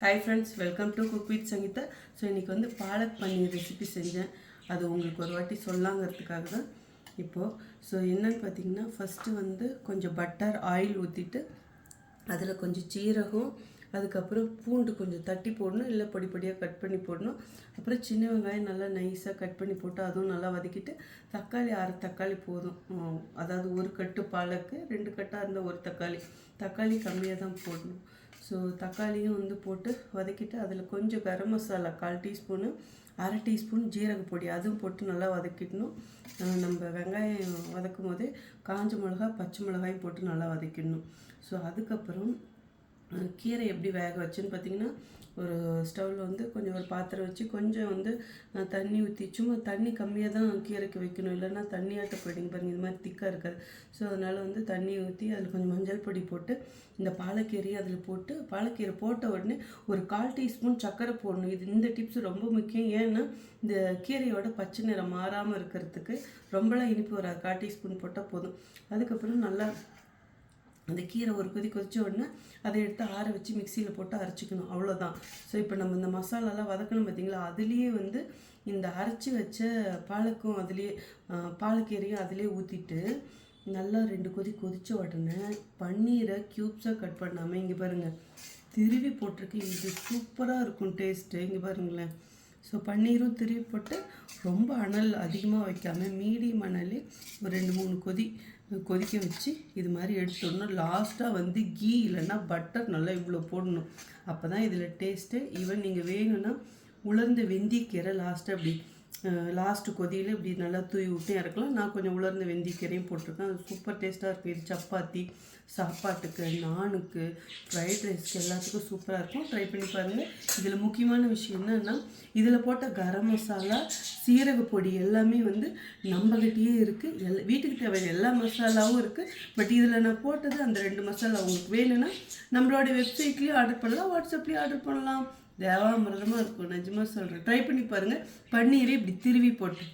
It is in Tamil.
Hi friends, welcome to cook with Sangeetha. So இன்றைக்கி வந்து பாலக் பன்னீர் ரெசிபி செஞ்சேன். அது உங்களுக்கு ஒரு வாட்டி சொல்லாங்கிறதுக்காக தான் இப்போது. ஸோ என்னென்னு பார்த்தீங்கன்னா, ஃபஸ்ட்டு வந்து கொஞ்சம் பட்டர் ஆயில் ஊற்றிட்டு அதில் கொஞ்சம் சீரகம், அதுக்கப்புறம் பூண்டு கொஞ்சம் தட்டி போடணும், இல்லை பொடி பொடியாக கட் பண்ணி போடணும். அப்புறம் சின்ன வெங்காயம் நல்லா நைஸாக கட் பண்ணி போட்டு அதுவும் நல்லா வதக்கிட்டு, தக்காளி 6 தக்காளி போதும். அதாவது ஒரு கட்டு பாலக்கு 2 கட்டாக இருந்தால் ஒரு தக்காளி கம்மியாக தான் போடணும். ஸோ தக்காளியும் வந்து போட்டு வதக்கிட்டு அதில் கொஞ்சம் கரம் மசாலா 1/4 டீஸ்பூனு, 1/2 டீஸ்பூன் ஜீரக பொடி அதுவும் போட்டு நல்லா வதக்கிடணும். நம்ம வெங்காயம் வதக்கும் போதே காஞ்ச மிளகா, பச்சை மிளகாயும் போட்டு நல்லா வதக்கிடணும். ஸோ அதுக்கப்புறம் கீரை எப்படி வேக வச்சுன்னு பார்த்தீங்கன்னா, ஒரு ஸ்டவ்வில் வந்து கொஞ்சம் ஒரு பாத்திரம் வச்சு கொஞ்சம் வந்து தண்ணி ஊற்றி, சும்மா தண்ணி கம்மியாக தான் கீரைக்கு வைக்கணும், இல்லைன்னா தண்ணியாட்ட போயிடுங்க பாருங்கள், இது மாதிரி திக்காக இருக்காது. ஸோ அதனால் வந்து தண்ணி ஊற்றி அதில் கொஞ்சம் மஞ்சள் பொடி போட்டு இந்த பாலக்கீரையை அதில் போட்டு, பாலக்கீரை போட்ட உடனே ஒரு 1/4 டீஸ்பூன் சர்க்கரை போடணும். இந்த டிப்ஸ் ரொம்ப முக்கியம். ஏன்னா இந்த கீரையோட பச்சை நிறம் மாறாமல் இருக்கிறதுக்கு. ரொம்பலாம் இனிப்பு வராது, 1/4 டீஸ்பூன் போட்டால் போதும். அதுக்கப்புறம் நல்லா அந்த கீரை ஒரு கொதித்த உடனே அதை எடுத்து ஆற வச்சு மிக்சியில் போட்டு அரைச்சிக்கணும், அவ்வளோதான். ஸோ இப்போ நம்ம இந்த மசாலாலாம் வதக்கணும் பார்த்தீங்களா, அதுலேயே வந்து இந்த அரைச்சி வச்ச பாலக்கும் அதுலேயே பாலக்கீரையும் அதிலே ஊற்றிட்டு நல்லா 2 கொதித்த உடனே பன்னீரை க்யூப்ஸாக கட் பண்ணாமல் இங்கே பாருங்கள் திருவி போட்டிருக்கு. இது சூப்பராக இருக்கும் டேஸ்ட்டு, இங்கே பாருங்களேன். ஸோ பன்னீரும் திருவி போட்டு ரொம்ப அனல் அதிகமாக வைக்காமல் மீடியம் அனலே ஒரு 2-3 கொதிக்க வச்சு இது மாதிரி எடுத்துடணும். லாஸ்ட்டாக வந்து கீ இல்லைன்னா பட்டர் நல்லா இவ்வளோ போடணும், அப்போ தான் இதில் டேஸ்ட்டு. ஈவன் நீங்கள் வேணும்னா உலர்ந்த வெந்தயக்கீரை லாஸ்ட்டாக அப்படி லாஸ்ட்டு கொதியில் இப்படி நல்லா தூவி விட்டு இறக்கலாம். நான் கொஞ்சம் உலர்ந்த வெந்தயக்கீரையும் போட்டிருக்கேன், அது சூப்பர் டேஸ்ட்டாக இருக்கும். இது சப்பாத்தி, சாப்பாட்டுக்கு, நானுக்கு, ஃப்ரைட் ரைஸ்க்கு எல்லாத்துக்கும் சூப்பராக இருக்கும். ட்ரை பண்ணி பாருங்கள். இதில் முக்கியமான விஷயம் என்னென்னா, இதில் போட்ட கரம் மசாலா, சீரக பொடி எல்லாமே வந்து நம்மகிட்டயே இருக்குது. வீட்டுக்கு தேவையான எல்லா மசாலாவும் இருக்குது. பட் இதில் நான் போட்டது அந்த 2 மசாலா. உங்களுக்கு வேணும்னா நம்மளோட வெப்சைட்லேயும் ஆர்டர் பண்ணலாம், வாட்ஸ்அப்லேயும் ஆர்டர் பண்ணலாம். தேவாமிரதமாக இருக்கும், நிஜமாக சொல்கிறேன். ட்ரை பண்ணி பாருங்கள். பன்னீரை இப்படி திருவி போட்டு